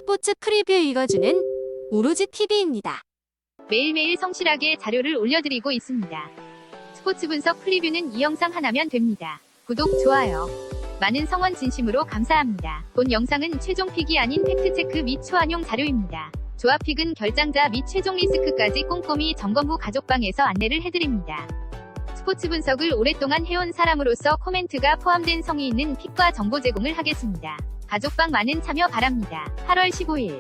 스포츠 프리뷰 읽어주는 우루지TV입니다. 매일매일 성실하게 자료를 올려드리고 있습니다. 스포츠 분석 프리뷰는 이 영상 하나면 됩니다. 구독, 좋아요. 많은 성원 진심으로 감사합니다. 본 영상은 최종 픽이 아닌 팩트체크 및 초안용 자료입니다. 조합픽은 결장자 및 최종 리스크까지 꼼꼼히 점검 후 가족방에서 안내를 해드립니다. 스포츠 분석을 오랫동안 해온 사람으로서 코멘트가 포함된 성의 있는 픽과 정보 제공을 하겠습니다. 가족방 많은 참여 바랍니다. 8월 15일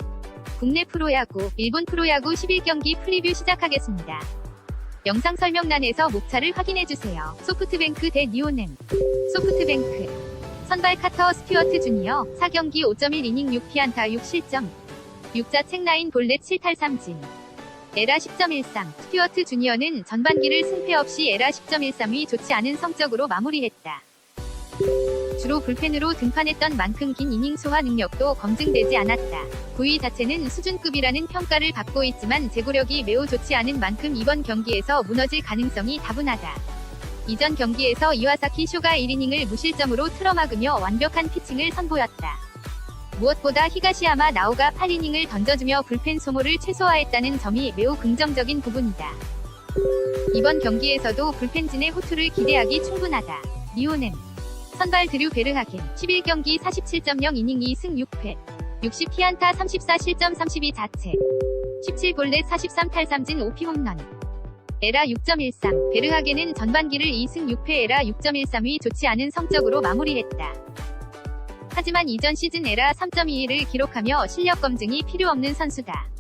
국내 프로야구, 일본 프로야구 11경기 프리뷰 시작하겠습니다. 영상 설명란에서 목차를 확인해주세요. 소프트뱅크 대 니오넴. 소프트뱅크 선발 카터 스튜어트 주니어 4경기 5.1이닝 6피안타 6실점 6자책 라인 볼넷 7탈삼진 에라 10.13. 스튜어트 주니어는 전반기를 승패 없이 에라 10.13위 좋지 않은 성적으로 마무리했다. 주로 불펜으로 등판했던 만큼 긴 이닝 소화 능력도 검증되지 않았다. 부위 자체는 수준급이라는 평가를 받고 있지만 제구력이 매우 좋지 않은 만큼 이번 경기에서 무너질 가능성이 다분하다. 이전 경기에서 이와사키 쇼가 1이닝을 무실점으로 틀어막으며 완벽한 피칭을 선보였다. 무엇보다 히가시야마 나오가 8이닝을 던져주며 불펜 소모를 최소화했다는 점이 매우 긍정적인 부분이다. 이번 경기에서도 불펜진의 호투를 기대하기 충분하다. 니오넴 선발 드류 베르하겐 11경기 47.0이닝 2승 6패 60피안타 34실점 32자책 17볼넷 43탈삼진 5피홈런 에라 6.13. 베르하겐은 전반기를 2승 6패 에라 6.13위 좋지 않은 성적으로 마무리했다. 하지만 이전 시즌 에라 3.21을 기록하며 실력 검증이 필요 없는 선수다.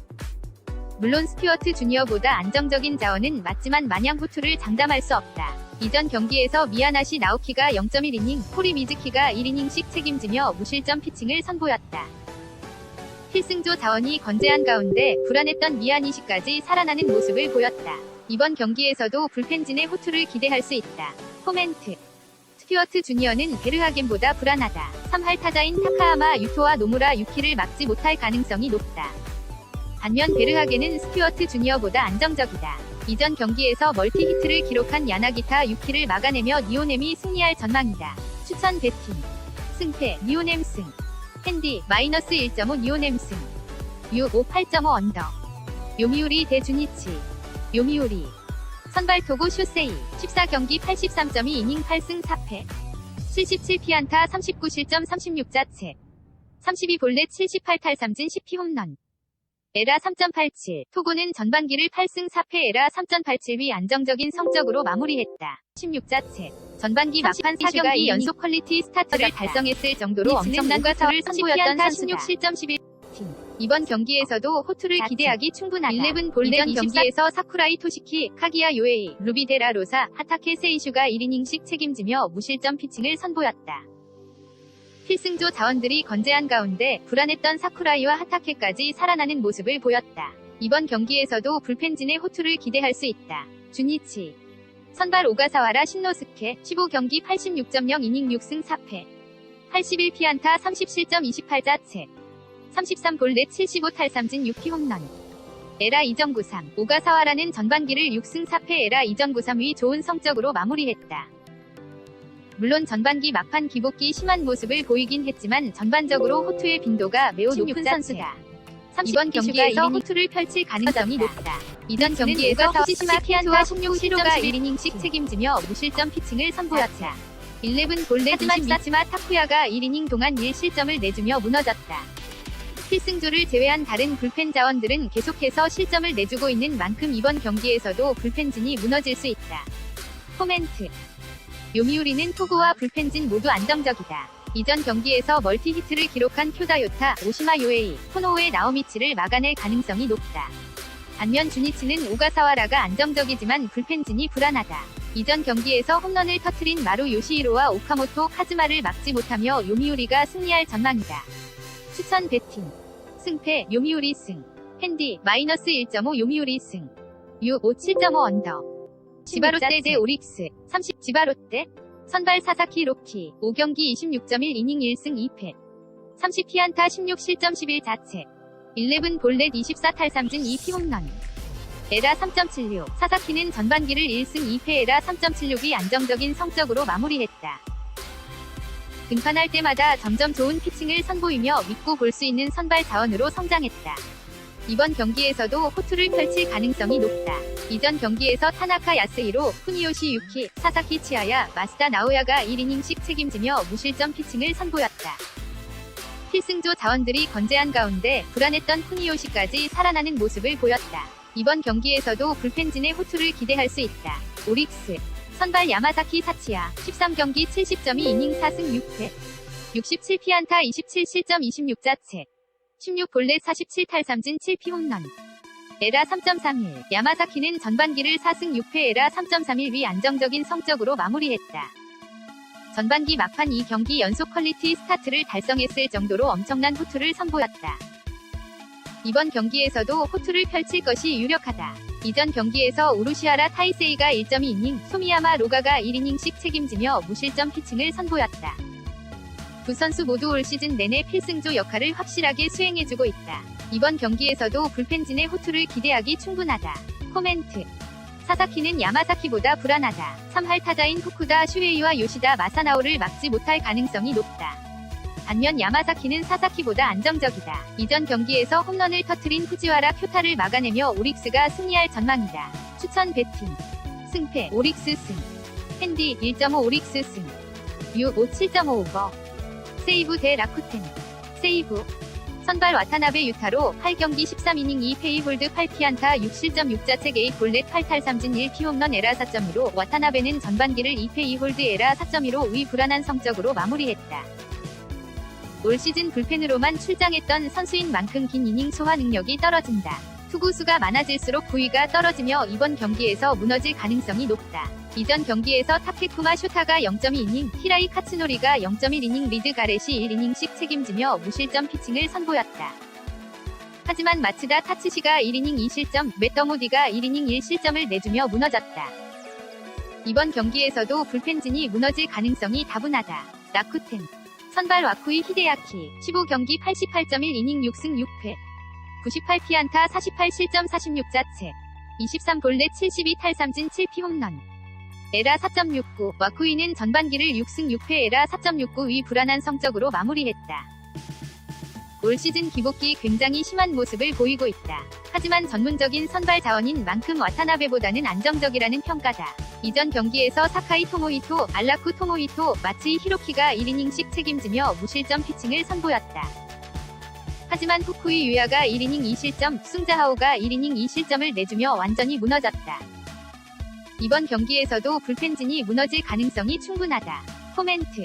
물론 스튜어트 주니어보다 안정적인 자원은 맞지만 마냥 호투를 장담할 수 없다. 이전 경기에서 미야나시 나오키가 0.1이닝, 코리 미즈키가 1이닝씩 책임지며 무실점 피칭을 선보였다. 필승조 자원이 건재한 가운데 불안했던 미야니시까지 살아나는 모습을 보였다. 이번 경기에서도 불펜진의 호투를 기대할 수 있다. 코멘트 스튜어트 주니어는 베르하겐보다 불안하다. 3할 타자인 타카하마 유토와 노무라 유키를 막지 못할 가능성이 높다. 반면 베르하겐은 스튜어트 주니어보다 안정적이다. 이전 경기에서 멀티히트를 기록한 야나기타 유키를 막아내며 니오넴이 승리할 전망이다. 추천 배팅 승패 니오넴 승 핸디 마이너스 1.5 니오넴 승 유5 8.5 언더 요미우리 대 주니치 요미우리 선발 토고 쇼세이 14경기 83.2이닝 8승 4패 77피안타 39실점 36자책 32볼넷 78탈삼진 10피홈런 에라 3.87. 토고는 전반기를 8승 4패 에라 3.87위 안정적인 성적으로 마무리했다. 16자책 전반기 막판 4경기 연속 퀄리티 스타트를 달성했을 정도로 엄청난 과터를 선보였던 선수다. 16실점 11팀 이번 경기에서도 호투를 기대하기 충분하다. 11 볼넷 경기에서 사쿠라이 토시키, 카기야 요에이, 루비데라 로사, 하타케 세이슈가 1이닝씩 책임지며 무실점 피칭을 선보였다. 필승조 자원들이 건재한 가운데 불안했던 사쿠라이와 하타케까지 살아나는 모습을 보였다. 이번 경기에서도 불펜진의 호투를 기대할 수 있다. 주니치 선발 오가사와라 신노스케 15경기 86.0이닝 6승 4패 81피안타 30실점 28자책 33볼넷 75탈삼진 6피홈런 에라 2.93. 오가사와라는 전반기를 6승 4패 에라 2.93위 좋은 성적으로 마무리했다. 물론 전반기 막판 기복기 심한 모습을 보이긴 했지만 전반적으로 호투의 빈도가 매우 높은 선수다. 이번 경기에서 호투를 펼칠 가능성이 높다. 이전 경기에서 후지시마 키안타 16실로가 1이닝씩 책임지며 무실점 피칭을 선보였다. 11 볼넷 하지만 미츠마 타쿠야가 1이닝 동안 1실점을 내주며 무너졌다. 필승조를 제외한 다른 불펜 자원들은 계속해서 실점을 내주고 있는 만큼 이번 경기에서도 불펜진이 무너질 수 있다. 코멘트 요미우리는 토고와 불펜진 모두 안정적이다. 이전 경기에서 멀티히트를 기록한 쿄다요타, 오시마 요에이, 코노우의 나오미치를 막아낼 가능성이 높다. 반면 주니치는 오가사와라가 안정적이지만 불펜진이 불안하다. 이전 경기에서 홈런을 터트린 마루 요시히로와 오카모토 카즈마를 막지 못하며 요미우리가 승리할 전망이다. 추천 배팅 승패 요미우리 승 핸디 마이너스 1.5 요미우리 승 유5 7.5 언더 지바롯데 대 오릭스 30 지바롯데 선발 사사키 로키 5경기 26.1이닝 1승 2패 30피안타 16실점 11자책 11 볼넷 24탈삼진 2피홈런 에라 3.76. 사사키는 전반기를 1승 2패 에라 3.76이 안정적인 성적으로 마무리했다. 등판할 때마다 점점 좋은 피칭을 선보이며 믿고 볼 수 있는 선발 자원으로 성장했다. 이번 경기에서도 호투를 펼칠 가능성이 높다. 이전 경기에서 타나카 야스히로, 쿠니요시 유키, 사사키 치하야, 마스다 나오야가 1이닝씩 책임지며 무실점 피칭을 선보였다. 필승조 자원들이 건재한 가운데 불안했던 쿠니요시까지 살아나는 모습을 보였다. 이번 경기에서도 불펜진의 호투를 기대할 수 있다. 오릭스 선발 야마사키 사치야 13경기 70점이 이닝 4승 6패 67피안타 27실점 26자책 16볼넷 47탈삼진 7피 홈런 에라 3.31 야마사키는 전반기를 4승 6패 에라 3.31위 안정적인 성적으로 마무리했다. 전반기 막판 2경기 연속 퀄리티 스타트를 달성했을 정도로 엄청난 호투를 선보였다. 이번 경기에서도 호투를 펼칠 것이 유력하다. 이전 경기에서 우루시하라 타이세이가 1.2이닝, 소미야마 로가가 1이닝씩 책임지며 무실점 피칭을 선보였다. 두 선수 모두 올 시즌 내내 필승조 역할을 확실하게 수행해주고 있다. 이번 경기에서도 불펜진의 호투를 기대하기 충분하다. 코멘트 사사키는 야마사키보다 불안하다. 3할 타자인 후쿠다 슈헤이와 요시다 마사나오를 막지 못할 가능성이 높다. 반면 야마사키는 사사키보다 안정적이다. 이전 경기에서 홈런을 터트린 후지와라 쿄타를 막아내며 오릭스가 승리할 전망이다. 추천 배팅 승패 오릭스 승 핸디 1.5 오릭스 승 U5 7.5 오버 세이브 대 라쿠텐 세이브 선발 와타나베 유타로 8경기 13이닝 2패 2홀드 8피안타 6실점 6자책 8볼넷 8탈삼진 1피홈런 에라 4.15 와타나베는 전반기를 2패 2홀드 에라 4.15 의 불안한 성적으로 마무리했다. 올 시즌 불펜으로만 출장했던 선수인 만큼 긴 이닝 소화 능력이 떨어진다. 투구수가 많아질수록 구위가 떨어지며 이번 경기에서 무너질 가능성이 높다. 이전 경기에서 타케쿠마 쇼타가 0.2이닝, 히라이 카츠노리가 0.1이닝 리드 가렛이 1이닝씩 책임지며 무실점 피칭을 선보였다. 하지만 마츠다 타츠시가 1이닝 2실점, 맷더모디가 1이닝 1실점을 내주며 무너졌다. 이번 경기에서도 불펜진이 무너질 가능성이 다분하다. 라쿠텐 선발 와쿠이 히데야키 15경기 88.1이닝 6승 6패 98피안타 48실점 46자책 23볼넷 72탈삼진 7피 홈런 에라 4.69 와쿠이는 전반기를 6승 6패 에라 4.69의 불안한 성적으로 마무리했다. 올 시즌 기복기 굉장히 심한 모습을 보이고 있다. 하지만 전문적인 선발 자원인 만큼 와타나베보다는 안정적이라는 평가다. 이전 경기에서 사카이 토모히토, 알라쿠 토모히토, 마츠이 히로키가 1이닝씩 책임지며 무실점 피칭을 선보였다. 하지만 후쿠이 유야가 1이닝 2실점, 숭자하오가 1이닝 2실점을 내주며 완전히 무너졌다. 이번 경기에서도 불펜진이 무너질 가능성이 충분하다. 코멘트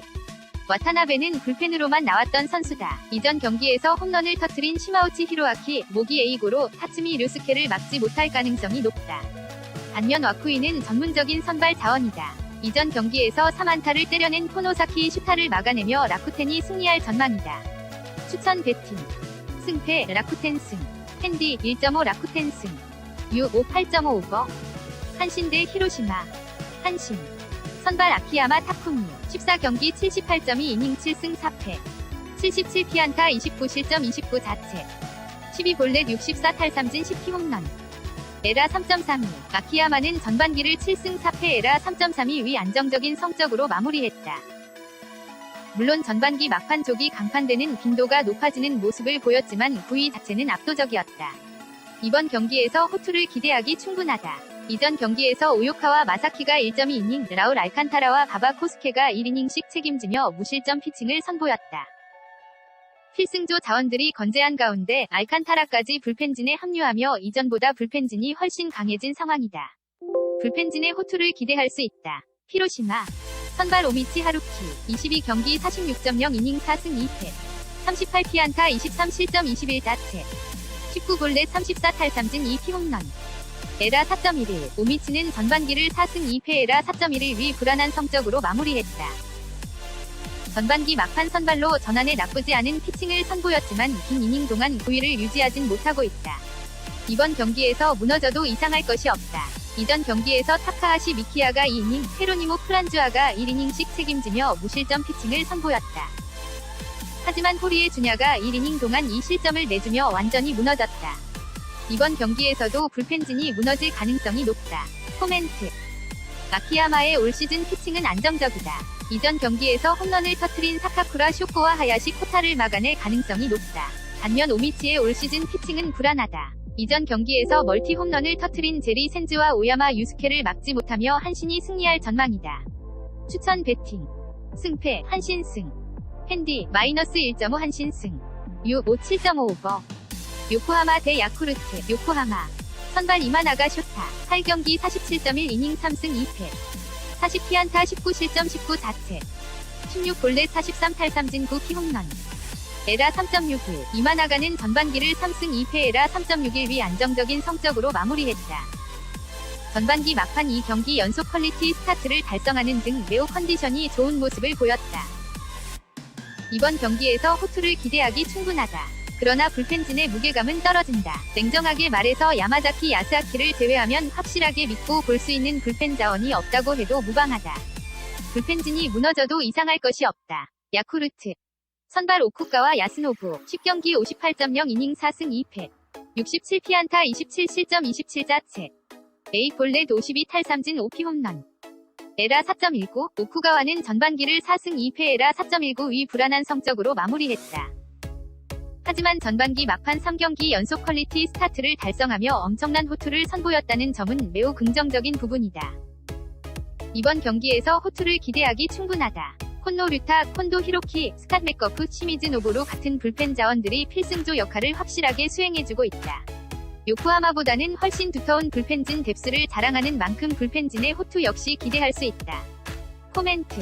와타나베는 불펜으로만 나왔던 선수다. 이전 경기에서 홈런을 터트린 시마우치 히로아키, 모기 에이고로 타츠미 류스케를 막지 못할 가능성이 높다. 반면 와쿠이는 전문적인 선발 자원이다. 이전 경기에서 3안타를 때려낸 코노사키 슈타를 막아내며 라쿠텐이 승리할 전망이다. 추천 배팅 승패 라쿠텐 승 핸디 1.5 라쿠텐 승 U5 8.5 오버 한신 대 히로시마 한신 선발 아키야마 타쿠미 14경기 78.2이닝 7승 4패 77피안타 29실점 29자책 12볼넷 64탈삼진 10피 홈런 에라 3.32 아키야마는 전반기를 7승 4패 에라 3.32위 안정적인 성적으로 마무리했다. 물론 전반기 막판 조기 강판되는 빈도가 높아지는 모습을 보였지만 구위 자체는 압도적이었다. 이번 경기에서 호투를 기대하기 충분하다. 이전 경기에서 오요카와 마사키가 1.2이닝, 라울 알칸타라와 바바 코스케가 1이닝씩 책임지며 무실점 피칭을 선보였다. 필승조 자원들이 건재한 가운데 알칸타라까지 불펜진에 합류하며 이전보다 불펜진이 훨씬 강해진 상황이다. 불펜진의 호투를 기대할 수 있다. 히로시마 선발 오미치 하루키 22경기 46.0이닝 4승 2패 38피안타 23실점 21자책 19볼넷 34탈삼진 2피 홈런 에라 4.11 오미치는 전반기를 4승 2패 에라 4.11위 불안한 성적으로 마무리했다. 전반기 막판 선발로 전환에 나쁘지 않은 피칭을 선보였지만 긴 이닝 동안 구위를 유지하진 못하고 있다. 이번 경기에서 무너져도 이상할 것이 없다. 이전 경기에서 타카하시 미키야가 2이닝, 헤로니모 프란주아가 1이닝씩 책임지며 무실점 피칭을 선보였다. 하지만 호리에 주냐가 1이닝 동안 2실점을 내주며 완전히 무너졌다. 이번 경기에서도 불펜진이 무너질 가능성이 높다. 코멘트 아키야마의 올 시즌 피칭은 안정적이다. 이전 경기에서 홈런을 터뜨린 사카쿠라 쇼코와 하야시 코타를 막아낼 가능성이 높다. 반면 오미치의 올 시즌 피칭은 불안하다. 이전 경기에서 멀티 홈런을 터뜨린 제리 센즈와 오야마 유스케를 막지 못하며 한신이 승리할 전망이다. 추천 배팅. 승패 한신 승. 핸디 마이너스 1.5 한신 승. 유 57.5 오버. 요코하마 대 야쿠르트. 요코하마. 선발 이마나가 쇼타. 8경기 47.1이닝 3승 2패. 40피안타 19실점 19자체. 16볼넷 43탈삼진 9피홈런. 에라 3.61. 이마나가는 전반기를 3승 2패 에라 3.61위 안정적인 성적으로 마무리했다. 전반기 막판 2경기 연속 퀄리티 스타트를 달성하는 등 매우 컨디션이 좋은 모습을 보였다. 이번 경기에서 호투를 기대하기 충분하다. 그러나 불펜진의 무게감은 떨어진다. 냉정하게 말해서 야마자키 야스아키를 제외하면 확실하게 믿고 볼 수 있는 불펜 자원이 없다고 해도 무방하다. 불펜진이 무너져도 이상할 것이 없다. 야쿠르트. 선발 오쿠가와 야스노부. 10경기 58.0이닝 4승 2패. 67피안타 27실점 27자체. 에이볼넷 52탈삼진 5피홈런. 에라 4.19. 오쿠가와는 전반기를 4승 2패 에라 4.19위 불안한 성적으로 마무리했다. 하지만 전반기 막판 3경기 연속 퀄리티 스타트를 달성하며 엄청난 호투를 선보였다는 점은 매우 긍정적인 부분이다. 이번 경기에서 호투를 기대하기 충분하다. 콘노 류타, 콘도 히로키, 스캇 맥거프, 시미즈 노보로 같은 불펜 자원들이 필승조 역할을 확실하게 수행해주고 있다. 요코하마보다는 훨씬 두터운 불펜진 뎁스를 자랑하는 만큼 불펜진의 호투 역시 기대할 수 있다. 코멘트.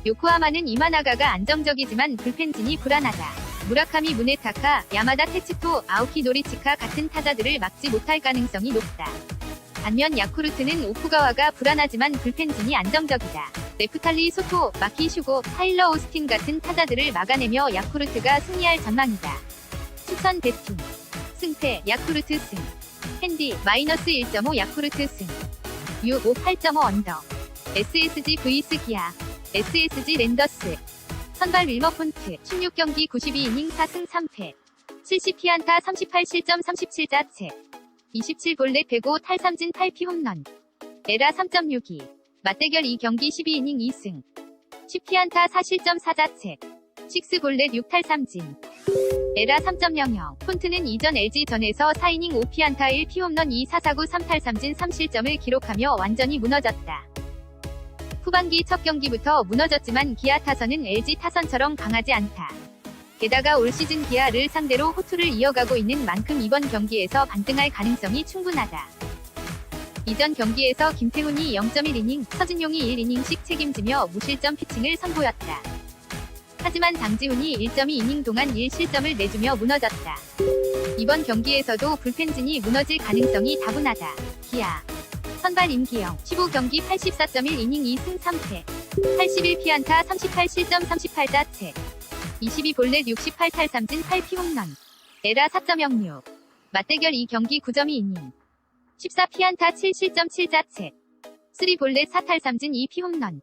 요코하마는 이마나가가 안정적이지만 불펜진이 불안하다. 무라카미 무네타카, 야마다 테츠토, 아오키 노리치카 같은 타자들을 막지 못할 가능성이 높다. 반면 야쿠르트는 오쿠가와가 불안하지만 불펜진이 안정적이다. 레프탈리 소토, 마키 슈고, 타일러 오스틴 같은 타자들을 막아내며 야쿠르트가 승리할 전망이다. 추천 배팅. 승패 야쿠르트 승. 핸디 마이너스 1.5 야쿠르트 승. 유 5 8.5 언더. SSG vs 기아. SSG 랜더스. 선발 윌머폰트. 16경기 92이닝 4승 3패. 70피안타 38실점 37자체. 27볼넷 105 탈삼진 8피홈런. 에라 3.62. 맞대결 2경기 12이닝 2승. 10피안타 4실점 4자체. 6볼넷 6탈삼진. 에라 3.00. 폰트는 이전 LG전에서 4이닝 5피안타 1피홈런 2사사구 3탈삼진 3실점을 기록하며 완전히 무너졌다. 후반기 첫 경기부터 무너졌지만 기아 타선은 LG 타선처럼 강하지 않다. 게다가 올 시즌 기아를 상대로 호투를 이어가고 있는 만큼 이번 경기에서 반등할 가능성이 충분하다. 이전 경기에서 김태훈이 0.1이닝, 서진용이 1이닝씩 책임지며 무실점 피칭을 선보였다. 하지만 장지훈이 1.2이닝 동안 1실점을 내주며 무너졌다. 이번 경기에서도 불펜진이 무너질 가능성이 다분하다. 기아. 선발 임기영. 15경기 84.1이닝 2승 3패. 81피안타 38실점 38자체. 22볼넷 68탈삼진 8피홈런. 에라 4.06. 맞대결 2경기 9.2이닝. 14피안타 7실점 7자체. 3볼넷 4탈삼진 2피홈런.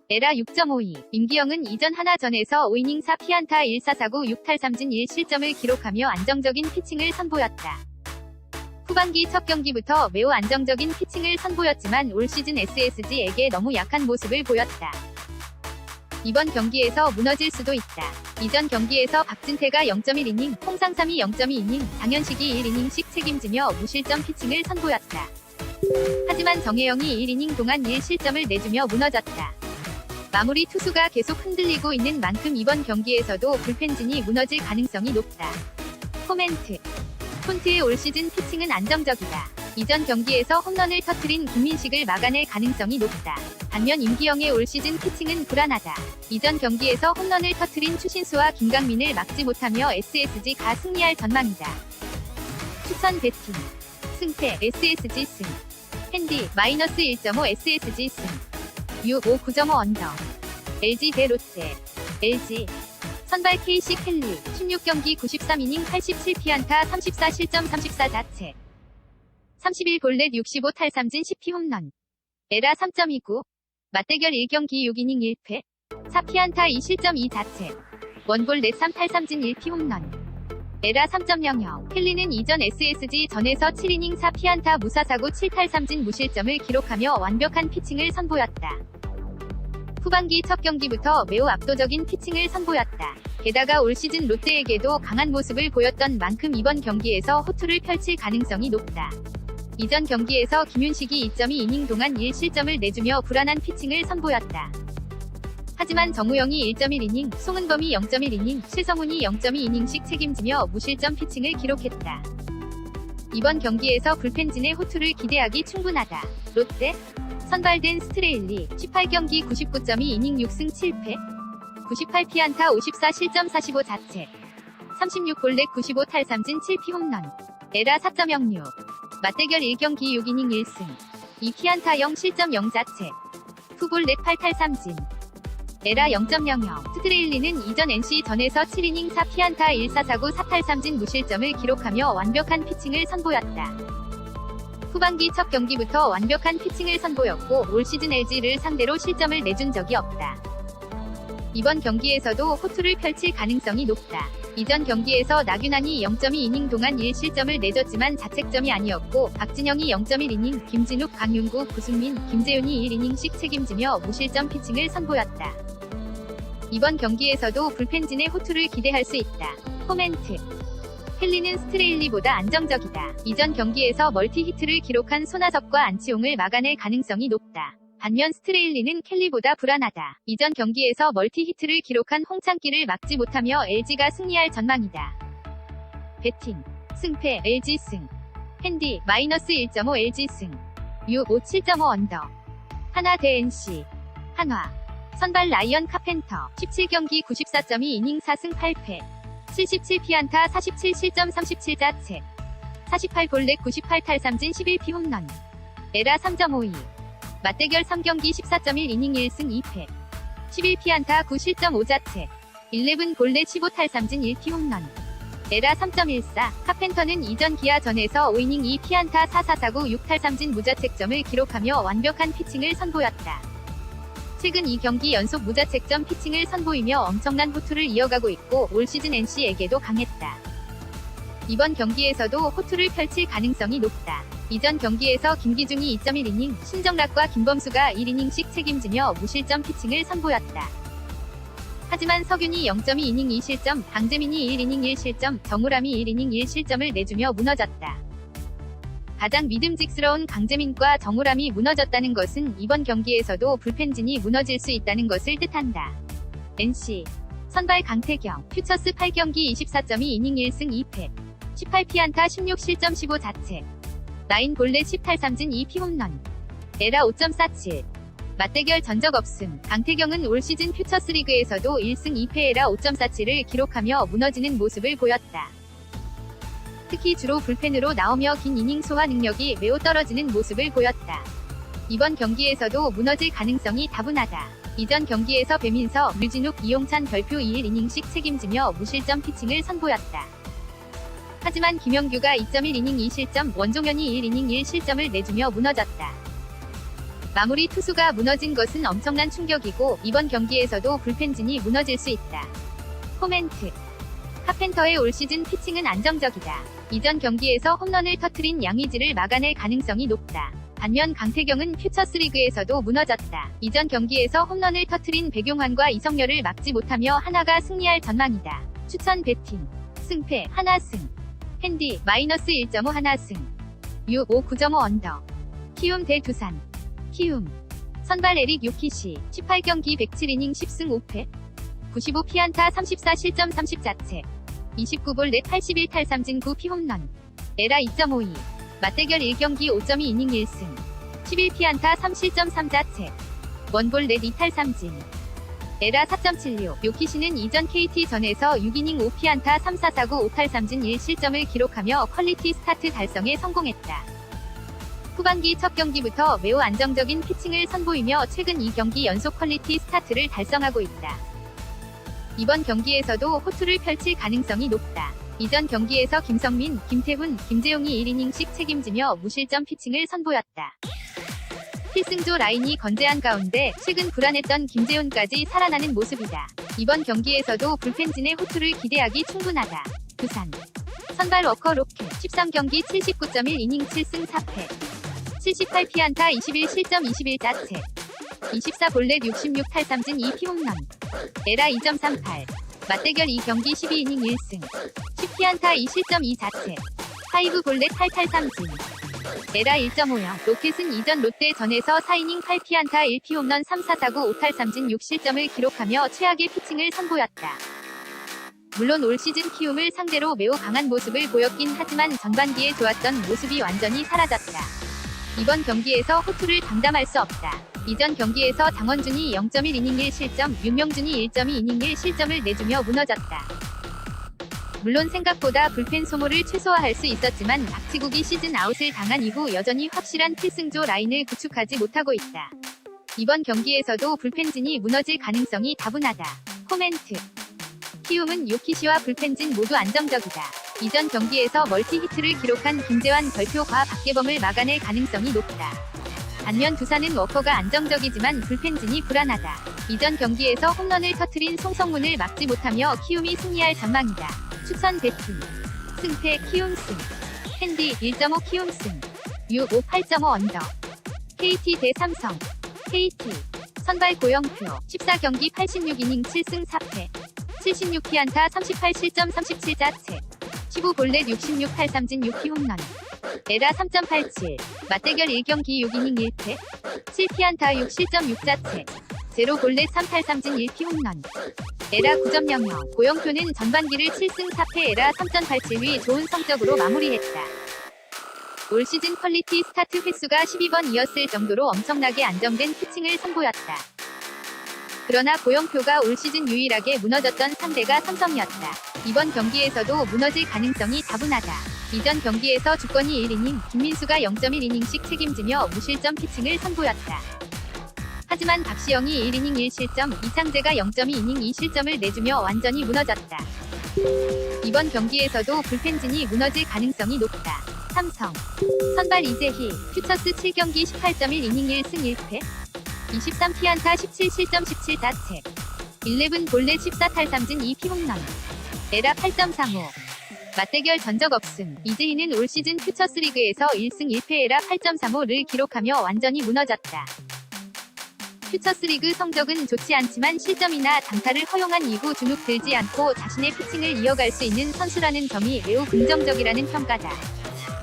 에라 6.52. 임기영은 이전 하나전에서 5이닝 4피안타 1사사구 6탈삼진 1실점을 기록하며 안정적인 피칭을 선보였다. 후반기 첫 경기부터 매우 안정적인 피칭을 선보였지만 올 시즌 SSG에게 너무 약한 모습을 보였다. 이번 경기에서 무너질 수도 있다. 이전 경기에서 박진태가 0.1이닝, 홍상삼이 0.2이닝, 장현식이 1이닝씩 책임지며 무실점 피칭을 선보였다. 하지만 정혜영이 1이닝 동안 1실점을 내주며 무너졌다. 마무리 투수가 계속 흔들리고 있는 만큼 이번 경기에서도 불펜진이 무너질 가능성이 높다. 코멘트. 폰트의 올 시즌 피칭은 안정적이다. 이전 경기에서 홈런을 터뜨린 김민식을 막아낼 가능성이 높다. 반면 임기영의 올 시즌 피칭은 불안하다. 이전 경기에서 홈런을 터뜨린 추신수와 김강민을 막지 못하며 SSG가 승리할 전망이다. 추천 배팅. 승패 SSG 승. 핸디 마이너스 1.5 SSG 승. 유 5 9.5 언더. LG 대 롯데. LG. 선발 KC 켈리. 16경기 93이닝 87피안타 34실점 34자체. 31볼넷 65탈삼진 10피홈런. 에라 3.29. 맞대결 1경기 6이닝 1패. 4피안타 2실점 2자체. 원볼 넷 3탈삼진 1피홈런. 에라 3.00. 켈리는 이전 SSG 전에서 7이닝 4피안타 무사사구 7탈삼진 무실점을 기록하며 완벽한 피칭을 선보였다. 후반기 첫 경기부터 매우 압도적인 피칭을 선보였다. 게다가 올 시즌 롯데에게도 강한 모습을 보였던 만큼 이번 경기에서 호투를 펼칠 가능성이 높다. 이전 경기에서 김윤식이 2.2이닝 동안 1실점을 내주며 불안한 피칭을 선보였다. 하지만 정우영이 1.1이닝, 송은범이 0.1이닝, 실성훈이 0.2이닝씩 책임지며 무실점 피칭을 기록했다. 이번 경기에서 불펜진의 호투를 기대하기 충분하다. 롯데 선발된 스트레일리 18경기 99.2이닝 6승 7패 98피안타 54실점 45자책 36볼넷 95탈삼진 7피홈런 에라 4.06. 맞대결 1경기 6이닝 1승 2피안타 0실점 0자책 투볼넷 8탈삼진 에라 0.00. 스트레일리는 이전 NC 전에서 7이닝 4피안타 1사사구 4탈삼진 무실점을 기록하며 완벽한 피칭을 선보였다. 후반기 첫 경기부터 완벽한 피칭을 선보였고 올 시즌 LG를 상대로 실점을 내준 적이 없다. 이번 경기에서도 호투를 펼칠 가능성이 높다. 이전 경기에서 나균환이 0.2이닝 동안 1실점을 내줬지만 자책점이 아니었고 박진영이 0.1이닝, 김진욱, 강윤구, 구승민, 김재윤이 1이닝씩 책임지며 무실점 피칭을 선보였다. 이번 경기에서도 불펜진의 호투를 기대할 수 있다. 코멘트. 켈리는 스트레일리보다 안정적이다. 이전 경기에서 멀티히트를 기록한 손아섭과 안치홍을 막아낼 가능성이 높다. 반면 스트레일리는 켈리보다 불안하다. 이전 경기에서 멀티히트를 기록한 홍창기를 막지 못하며 LG가 승리할 전망이다. 배팅. 승패 LG 승. 핸디 마이너스 1.5 LG 승. U5 7.5 언더. 하나 대 NC. 한화. 선발 라이언 카펜터 17경기 94.2이닝 4승 8패 77피안타 47실점 37자책 48볼넷 98탈삼진 11피홈런 에라 3.52. 맞대결 3경기 14.1이닝 1승 2패 11피안타 9실점 5자책 11볼넷 15탈삼진 1피홈런 에라 3.14. 카펜터는 이전 기아 전에서 5이닝 2피안타 4사사구 6탈삼진 무자책점을 기록하며 완벽한 피칭을 선보였다. 최근 2경기 연속 무자책점 피칭을 선보이며 엄청난 호투를 이어가고 있고 올 시즌 NC에게도 강했다. 이번 경기에서도 호투를 펼칠 가능성이 높다. 이전 경기에서 김기중이 2.1이닝, 신정락과 김범수가 1이닝씩 책임지며 무실점 피칭을 선보였다. 하지만 석윤이 0.2이닝 2실점, 강재민이 1이닝 1실점, 정우람이 1이닝 1실점을 내주며 무너졌다. 가장 믿음직스러운 강재민과 정우람이 무너졌다는 것은 이번 경기에서도 불펜진이 무너질 수 있다는 것을 뜻한다. NC 선발 강태경 퓨처스 8경기 24.2이닝 1승 2패 18피안타 16실점 15자책 라인 볼넷 10탈삼진 2피홈런 에라 5.47. 맞대결 전적 없음. 강태경은 올 시즌 퓨처스 리그에서도 1승 2패 에라 5.47을 기록하며 무너지는 모습을 보였다. 특히 주로 불펜으로 나오며 긴 이닝 소화 능력이 매우 떨어지는 모습을 보였다. 이번 경기에서도 무너질 가능성이 다분하다. 이전 경기에서 배민서, 류진욱, 이용찬 별표 2이닝씩 책임지며 무실점 피칭을 선보였다. 하지만 김영규가 2.1이닝 2실점, 원종현이 1이닝 1실점을 내주며 무너졌다. 마무리 투수가 무너진 것은 엄청난 충격이고 이번 경기에서도 불펜진이 무너질 수 있다. 코멘트. 카펜터의 올 시즌 피칭은 안정적이다. 이전 경기에서 홈런을 터트린 양의지를 막아낼 가능성이 높다. 반면 강태경은 퓨처스 리그에서도 무너졌다. 이전 경기에서 홈런을 터트린 백용환과 이성열을 막지 못하며 하나가 승리할 전망이다. 추천 배팅. 승패 하나승. 핸디 마이너스 1.5 하나승. U5 9.5 언더. 키움 대 두산. 키움. 선발 에릭 요키시 18경기 107이닝 10승 5패 95피안타 34실점 30자책 29볼넷 81탈삼진 9피홈런 에라 2.52. 맞대결 1경기 5.2이닝 1승 11피안타 3실점 3자책 원볼넷 2탈삼진 에라 4.76. 요키시는 이전 KT전에서 6이닝 5피안타 3사사구 5탈삼진 1실점을 기록하며 퀄리티 스타트 달성에 성공했다. 후반기 첫 경기부터 매우 안정적인 피칭을 선보이며 최근 2경기 연속 퀄리티 스타트를 달성하고 있다. 이번 경기에서도 호투를 펼칠 가능성이 높다. 이전 경기에서 김성민, 김태훈, 김재용이 1이닝씩 책임지며 무실점 피칭을 선보였다. 필승조 라인이 건재한 가운데 최근 불안했던 김재훈까지 살아나는 모습이다. 이번 경기에서도 불펜진의 호투를 기대하기 충분하다. 두산. 선발 워커 로켓 13경기 79.1이닝 7승 4패. 78피안타 21실점 21자책. 24볼넷 66 탈삼진 2피홈런. 에라 2.38. 맞대결 2경기 12이닝 1승. 10피안타 2실점 2자책. 하이브 볼넷 8탈삼진. 에라 1.50. 로켓은 이전 롯데전에서 4이닝 8피안타 1피홈런 3사사구 5탈삼진 6실점을 기록하며 최악의 피칭을 선보였다. 물론 올 시즌 키움을 상대로 매우 강한 모습을 보였긴 하지만 전반기에 좋았던 모습이 완전히 사라졌다. 이번 경기에서 호투를 장담할 수 없다. 이전 경기에서 장원준이 0.1이닝 1실점, 윤명준이 1.2이닝 1실점을 내주며 무너졌다. 물론 생각보다 불펜 소모를 최소화할 수 있었지만 박치국이 시즌 아웃을 당한 이후 여전히 확실한 필승조 라인을 구축하지 못하고 있다. 이번 경기에서도 불펜진이 무너질 가능성이 다분하다. 코멘트. 키움은 요키시와 불펜진 모두 안정적이다. 이전 경기에서 멀티히트를 기록한 김재환 별표과 박계범을 막아낼 가능성이 높다. 반면 두산은 워커가 안정적이지만 불펜진이 불안하다. 이전 경기에서 홈런을 터뜨린 송성문을 막지 못하며 키움이 승리할 전망이다. 추천 배팅. 승패 키움 승. 핸디 1.5 키움 승. U5 8.5 언더. KT 대 삼성. KT. 선발 고영표 14경기 86이닝 7승 4패. 76피안타 38실점 37자책. 15볼넷 66 탈삼진 6피 홈런. 에라 3.87. 맞대결 1경기 6이닝 1패. 7피안타 6실점 6자책. 0볼넷 3탈삼진 1피 홈런. 에라 9.00. 고영표는 전반기를 7승 4패 에라 3.87위 좋은 성적으로 마무리했다. 올 시즌 퀄리티 스타트 횟수가 12번이었을 정도로 엄청나게 안정된 피칭을 선보였다. 그러나 고영표가 올 시즌 유일하게 무너졌던 상대가 삼성이었다. 이번 경기에서도 무너질 가능성이 다분하다. 이전 경기에서 주권이 1이닝, 김민수가 0.1이닝씩 책임지며 무실점 피칭을 선보였다. 하지만 박시영이 1이닝 1실점, 이창재가 0.2이닝 2실점을 내주며 완전히 무너졌다. 이번 경기에서도 불펜진이 무너질 가능성이 높다. 삼성. 선발 이재희, 퓨처스 7경기 18.1이닝 1승 1패. 23피안타 17실점 17자책. 11볼넷 14탈삼진 2피 홈런. 에라 8.35. 맞대결 전적 없음. 이재희는 올 시즌 퓨처스리그에서 1승 1패 에라 8.35를 기록하며 완전히 무너졌다. 퓨처스리그 성적은 좋지 않지만 실점이나 장타를 허용한 이후 주눅 들지 않고 자신의 피칭을 이어갈 수 있는 선수라는 점이 매우 긍정적이라는 평가다.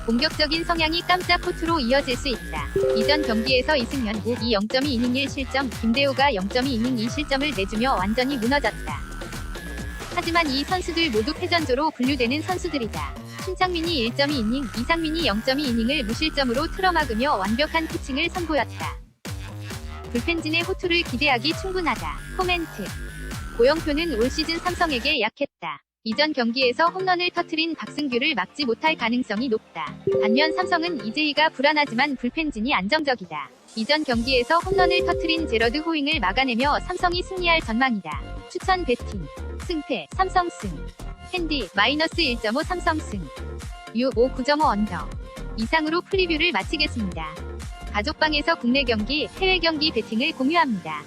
공격적인 성향이 깜짝 호투로 이어질 수 있다. 이전 경기에서 이승현, 이 0.2이닝 1실점, 김대호가 0.2이닝 2실점을 내주며 완전히 무너졌다. 하지만 이 선수들 모두 패전조로 분류되는 선수들이다. 신창민이 1.2이닝, 이상민이 0.2이닝을 무실점으로 틀어막으며 완벽한 피칭을 선보였다. 불펜진의 호투를 기대하기 충분하다. 코멘트. 고영표는 올 시즌 삼성에게 약했다. 이전 경기에서 홈런을 터뜨린 박승규를 막지 못할 가능성이 높다. 반면 삼성은 이재희가 불안하지만 불펜진이 안정적이다. 이전 경기에서 홈런을 터뜨린 제러드 호잉을 막아내며 삼성이 승리할 전망이다. 추천 배팅. 승패 삼성 승. 핸디 마이너스 1.5 삼성 승. U5 9.5 언더. 이상으로 프리뷰를 마치겠습니다. 가족방에서 국내 경기, 해외 경기 배팅을 공유합니다.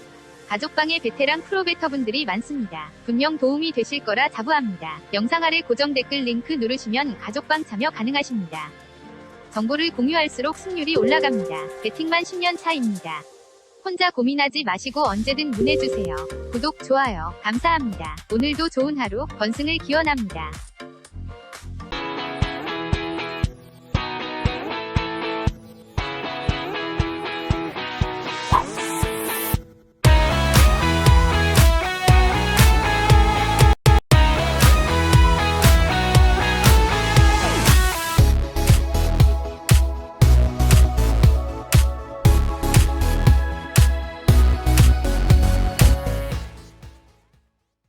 가족방에 베테랑 프로베터분들이 많습니다. 분명 도움이 되실 거라 자부합니다. 영상 아래 고정 댓글 링크 누르시면 가족방 참여 가능하십니다. 정보를 공유할수록 승률이 올라갑니다. 배팅만 10년 차입니다. 혼자 고민하지 마시고 언제든 문의주세요. 구독, 좋아요, 감사합니다. 오늘도 좋은 하루, 번승을 기원합니다.